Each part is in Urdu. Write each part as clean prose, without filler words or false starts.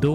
2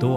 2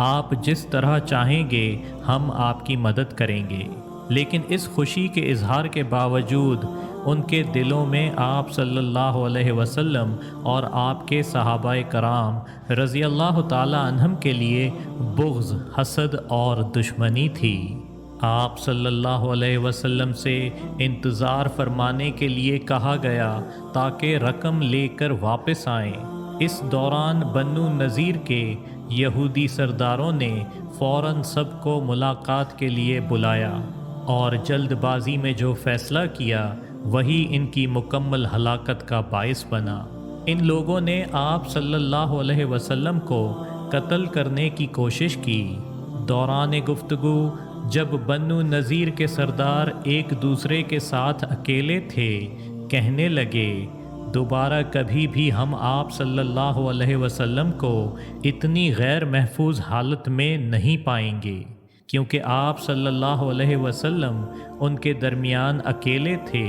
آپ جس طرح چاہیں گے ہم آپ کی مدد کریں گے۔ لیکن اس خوشی کے اظہار کے باوجود ان کے دلوں میں آپ صلی اللہ علیہ وسلم اور آپ کے صحابہ کرام رضی اللہ تعالی عنہم کے لیے بغض، حسد اور دشمنی تھی۔ آپ صلی اللہ علیہ وسلم سے انتظار فرمانے کے لیے کہا گیا تاکہ رقم لے کر واپس آئیں۔ اس دوران بنو نذیر کے یہودی سرداروں نے فوراً سب کو ملاقات کے لیے بلایا اور جلد بازی میں جو فیصلہ کیا وہی ان کی مکمل ہلاکت کا باعث بنا۔ ان لوگوں نے آپ صلی اللہ علیہ وسلم کو قتل کرنے کی کوشش کی۔ دوران گفتگو جب بنو نذیر کے سردار ایک دوسرے کے ساتھ اکیلے تھے، کہنے لگے دوبارہ کبھی بھی ہم آپ صلی اللہ علیہ وسلم کو اتنی غیر محفوظ حالت میں نہیں پائیں گے، کیونکہ آپ صلی اللہ علیہ وسلم ان کے درمیان اکیلے تھے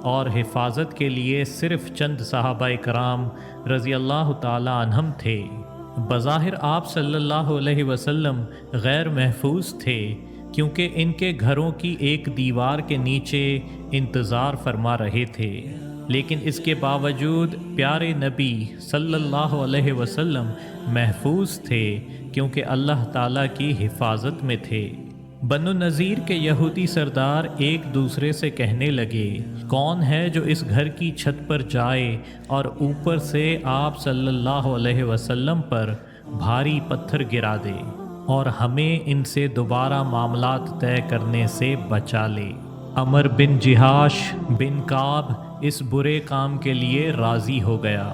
اور حفاظت کے لیے صرف چند صحابہ کرام رضی اللہ تعالی عنہم تھے۔ بظاہر آپ صلی اللہ علیہ وسلم غیر محفوظ تھے کیونکہ ان کے گھروں کی ایک دیوار کے نیچے انتظار فرما رہے تھے، لیکن اس کے باوجود پیارے نبی صلی اللہ علیہ وسلم محفوظ تھے کیونکہ اللہ تعالیٰ کی حفاظت میں تھے۔ بنو نذیر کے یہودی سردار ایک دوسرے سے کہنے لگے، کون ہے جو اس گھر کی چھت پر جائے اور اوپر سے آپ صلی اللہ علیہ وسلم پر بھاری پتھر گرا دے اور ہمیں ان سے دوبارہ معاملات طے کرنے سے بچا لے۔ عمر بن جہاش بن کعب اس برے کام کے لیے راضی ہو گیا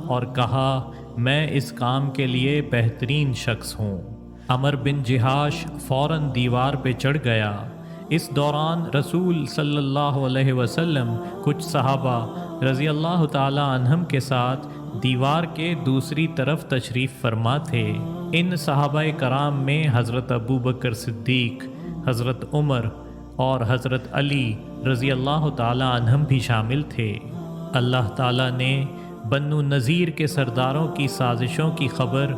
اور کہا، میں اس کام کے لیے بہترین شخص ہوں۔ عمر بن جہاش فوراً دیوار پہ چڑھ گیا۔ اس دوران رسول صلی اللہ علیہ وسلم کچھ صحابہ رضی اللہ تعالی عنہم کے ساتھ دیوار کے دوسری طرف تشریف فرما تھے۔ ان صحابہ کرام میں حضرت ابو بکر صدیق، حضرت عمر اور حضرت علی رضی اللہ تعالی عنہم بھی شامل تھے۔ اللہ تعالیٰ نے بنو نذیر کے سرداروں کی سازشوں کی خبر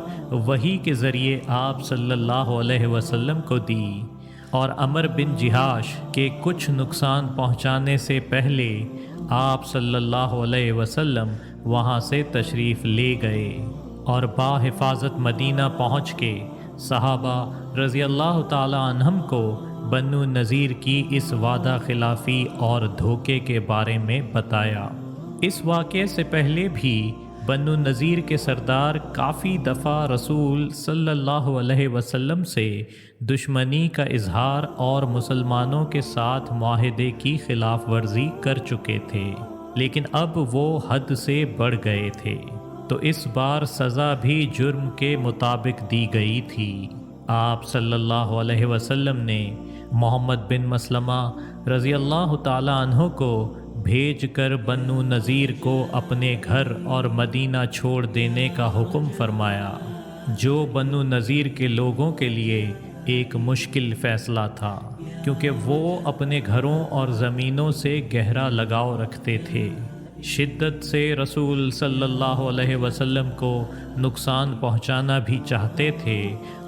وحی کے ذریعے آپ صلی اللہ علیہ وسلم کو دی اور عمر بن جہاش کے کچھ نقصان پہنچانے سے پہلے آپ صلی اللہ علیہ وسلم وہاں سے تشریف لے گئے اور باحفاظت مدینہ پہنچ کے صحابہ رضی اللہ تعالی عنہم کو بنو نذیر کی اس وعدہ خلافی اور دھوکے کے بارے میں بتایا۔ اس واقعے سے پہلے بھی بنو نذیر کے سردار کافی دفعہ رسول صلی اللہ علیہ وسلم سے دشمنی کا اظہار اور مسلمانوں کے ساتھ معاہدے کی خلاف ورزی کر چکے تھے، لیکن اب وہ حد سے بڑھ گئے تھے، تو اس بار سزا بھی جرم کے مطابق دی گئی تھی۔ آپ صلی اللہ علیہ وسلم نے محمد بن مسلمہ رضی اللہ تعالی عنہ کو بھیج کر بنو نذیر کو اپنے گھر اور مدینہ چھوڑ دینے کا حکم فرمایا، جو بنو نذیر کے لوگوں کے لیے ایک مشکل فیصلہ تھا، کیونکہ وہ اپنے گھروں اور زمینوں سے گہرا لگاؤ رکھتے تھے، شدت سے رسول صلی اللہ علیہ وسلم کو نقصان پہنچانا بھی چاہتے تھے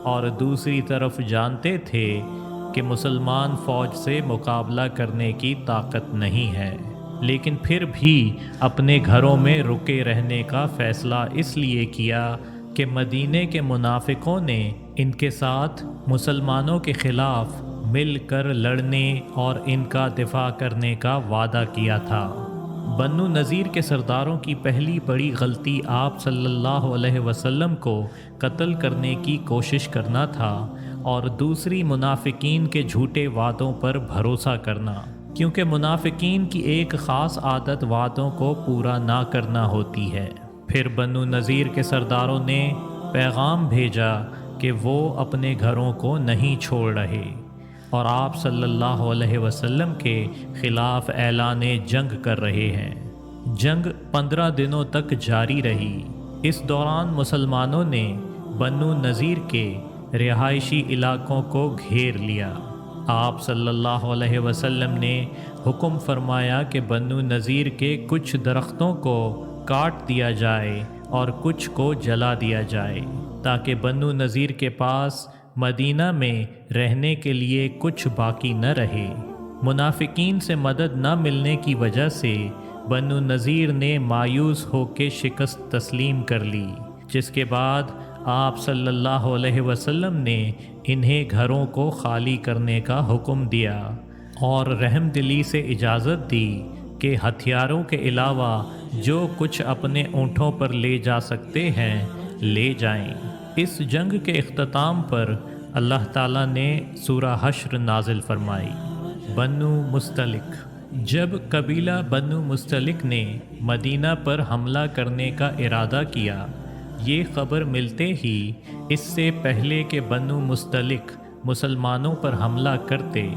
اور دوسری طرف جانتے تھے کہ مسلمان فوج سے مقابلہ کرنے کی طاقت نہیں ہے، لیکن پھر بھی اپنے گھروں میں رکے رہنے کا فیصلہ اس لیے کیا کہ مدینے کے منافقوں نے ان کے ساتھ مسلمانوں کے خلاف مل کر لڑنے اور ان کا دفاع کرنے کا وعدہ کیا تھا۔ بنو نذیر کے سرداروں کی پہلی بڑی غلطی آپ صلی اللہ علیہ وسلم کو قتل کرنے کی کوشش کرنا تھا اور دوسری منافقین کے جھوٹے وعدوں پر بھروسہ کرنا، کیونکہ منافقین کی ایک خاص عادت وعدوں کو پورا نہ کرنا ہوتی ہے۔ پھر بنو نذیر کے سرداروں نے پیغام بھیجا کہ وہ اپنے گھروں کو نہیں چھوڑ رہے اور آپ صلی اللہ علیہ وسلم کے خلاف اعلان جنگ کر رہے ہیں۔ جنگ 15 دنوں تک جاری رہی۔ اس دوران مسلمانوں نے بنو نذیر کے رہائشی علاقوں کو گھیر لیا۔ آپ صلی اللہ علیہ وسلم نے حکم فرمایا کہ بنو نذیر کے کچھ درختوں کو کاٹ دیا جائے اور کچھ کو جلا دیا جائے تاکہ بنو نذیر کے پاس مدینہ میں رہنے کے لیے کچھ باقی نہ رہے۔ منافقین سے مدد نہ ملنے کی وجہ سے بنو نذیر نے مایوس ہو کے شکست تسلیم کر لی، جس کے بعد آپ صلی اللہ علیہ وسلم نے انہیں گھروں کو خالی کرنے کا حکم دیا اور رحم دلی سے اجازت دی کہ ہتھیاروں کے علاوہ جو کچھ اپنے اونٹوں پر لے جا سکتے ہیں لے جائیں۔ اس جنگ کے اختتام پر اللہ تعالیٰ نے سورہ حشر نازل فرمائی۔ بنو مستلق۔ جب قبیلہ بنو مستلق نے مدینہ پر حملہ کرنے کا ارادہ کیا، یہ خبر ملتے ہی اس سے پہلے کہ بنو مستلق مسلمانوں پر حملہ کرتے،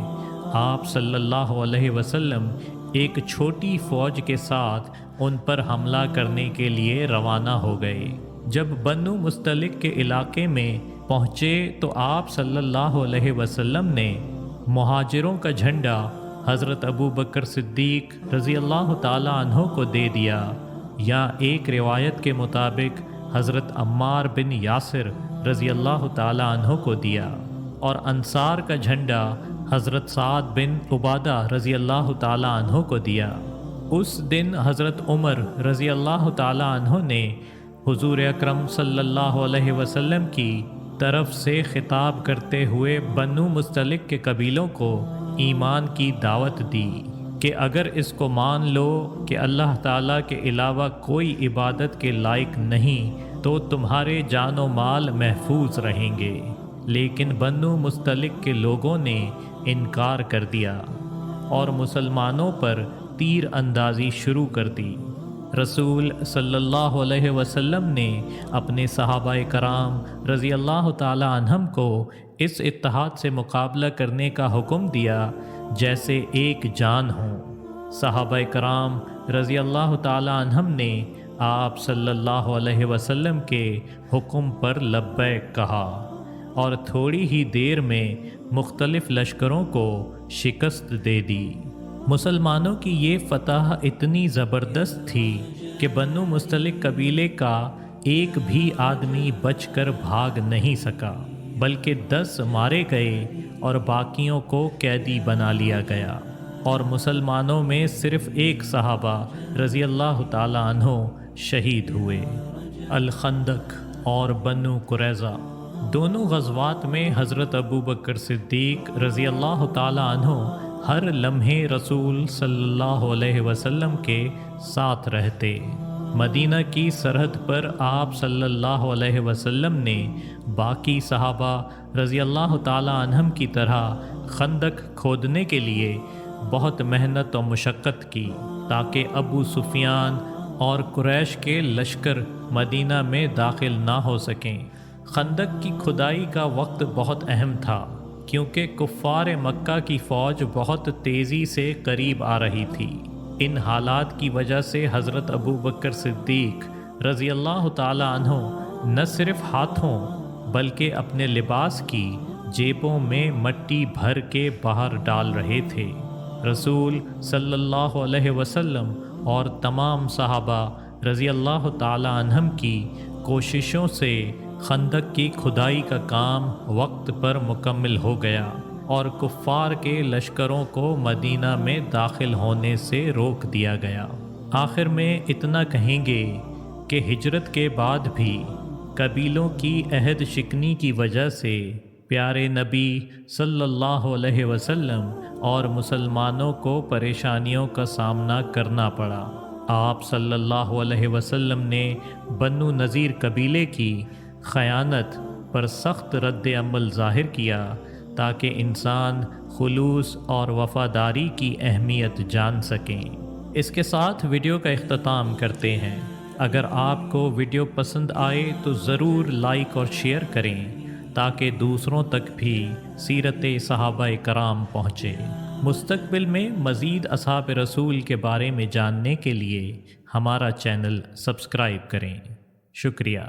آپ صلی اللہ علیہ وسلم ایک چھوٹی فوج کے ساتھ ان پر حملہ کرنے کے لیے روانہ ہو گئے۔ جب بنو مستلق کے علاقے میں پہنچے تو آپ صلی اللہ علیہ وسلم نے مہاجروں کا جھنڈا حضرت ابو بکر صدیق رضی اللہ تعالیٰ عنہ کو دے دیا، یا ایک روایت کے مطابق حضرت عمار بن یاسر رضی اللہ تعالیٰ عنہ کو دیا، اور انصار کا جھنڈا حضرت سعد بن عبادہ رضی اللہ تعالیٰ عنہ کو دیا۔ اس دن حضرت عمر رضی اللہ تعالیٰ عنہ نے حضور اکرم صلی اللہ علیہ وسلم کی طرف سے خطاب کرتے ہوئے بنو مستلق کے قبیلوں کو ایمان کی دعوت دی کہ اگر اس کو مان لو کہ اللہ تعالیٰ کے علاوہ کوئی عبادت کے لائق نہیں تو تمہارے جان و مال محفوظ رہیں گے۔ لیکن بنو مستلق کے لوگوں نے انکار کر دیا اور مسلمانوں پر تیر اندازی شروع کر دی۔ رسول صلی اللہ علیہ وسلم نے اپنے صحابہ کرام رضی اللہ تعالی عنہم کو اس اتحاد سے مقابلہ کرنے کا حکم دیا جیسے ایک جان ہوں۔ صحابہ کرام رضی اللہ تعالی عنہم نے آپ صلی اللہ علیہ وسلم کے حکم پر لبیک کہا اور تھوڑی ہی دیر میں مختلف لشکروں کو شکست دے دی۔ مسلمانوں کی یہ فتح اتنی زبردست تھی کہ بنو مستلق قبیلے کا ایک بھی آدمی بچ کر بھاگ نہیں سکا، بلکہ 10 مارے گئے اور باقیوں کو قیدی بنا لیا گیا، اور مسلمانوں میں صرف ایک صحابہ رضی اللہ تعالی عنہ شہید ہوئے۔ الخندق اور بنو قریظہ، دونوں غزوات میں حضرت ابو بکر صدیق رضی اللہ تعالی عنہ ہر لمحے رسول صلی اللہ علیہ وسلم کے ساتھ رہتے۔ مدینہ کی سرحد پر آپ صلی اللہ علیہ وسلم نے باقی صحابہ رضی اللہ تعالی عنہم کی طرح خندق کھودنے کے لیے بہت محنت و مشقت کی تاکہ ابو سفیان اور قریش کے لشکر مدینہ میں داخل نہ ہو سکیں۔ خندق کی کھدائی کا وقت بہت اہم تھا کیونکہ کفار مکہ کی فوج بہت تیزی سے قریب آ رہی تھی۔ ان حالات کی وجہ سے حضرت ابو بکر صدیق رضی اللہ تعالی عنہ نہ صرف ہاتھوں بلکہ اپنے لباس کی جیبوں میں مٹی بھر کے باہر ڈال رہے تھے۔ رسول صلی اللہ علیہ وسلم اور تمام صحابہ رضی اللہ تعالی عنہم کی کوششوں سے خندق کی کھدائی کا کام وقت پر مکمل ہو گیا اور کفار کے لشکروں کو مدینہ میں داخل ہونے سے روک دیا گیا۔ آخر میں اتنا کہیں گے کہ ہجرت کے بعد بھی قبیلوں کی عہد شکنی کی وجہ سے پیارے نبی صلی اللہ علیہ وسلم اور مسلمانوں کو پریشانیوں کا سامنا کرنا پڑا۔ آپ صلی اللہ علیہ وسلم نے بنو نذیر قبیلے کی خیانت پر سخت رد عمل ظاہر کیا تاکہ انسان خلوص اور وفاداری کی اہمیت جان سکیں۔ اس کے ساتھ ویڈیو کا اختتام کرتے ہیں۔ اگر آپ کو ویڈیو پسند آئے تو ضرور لائک اور شیئر کریں تاکہ دوسروں تک بھی سیرت صحابہ کرام پہنچے۔ مستقبل میں مزید اصحاب رسول کے بارے میں جاننے کے لیے ہمارا چینل سبسکرائب کریں۔ شکریہ۔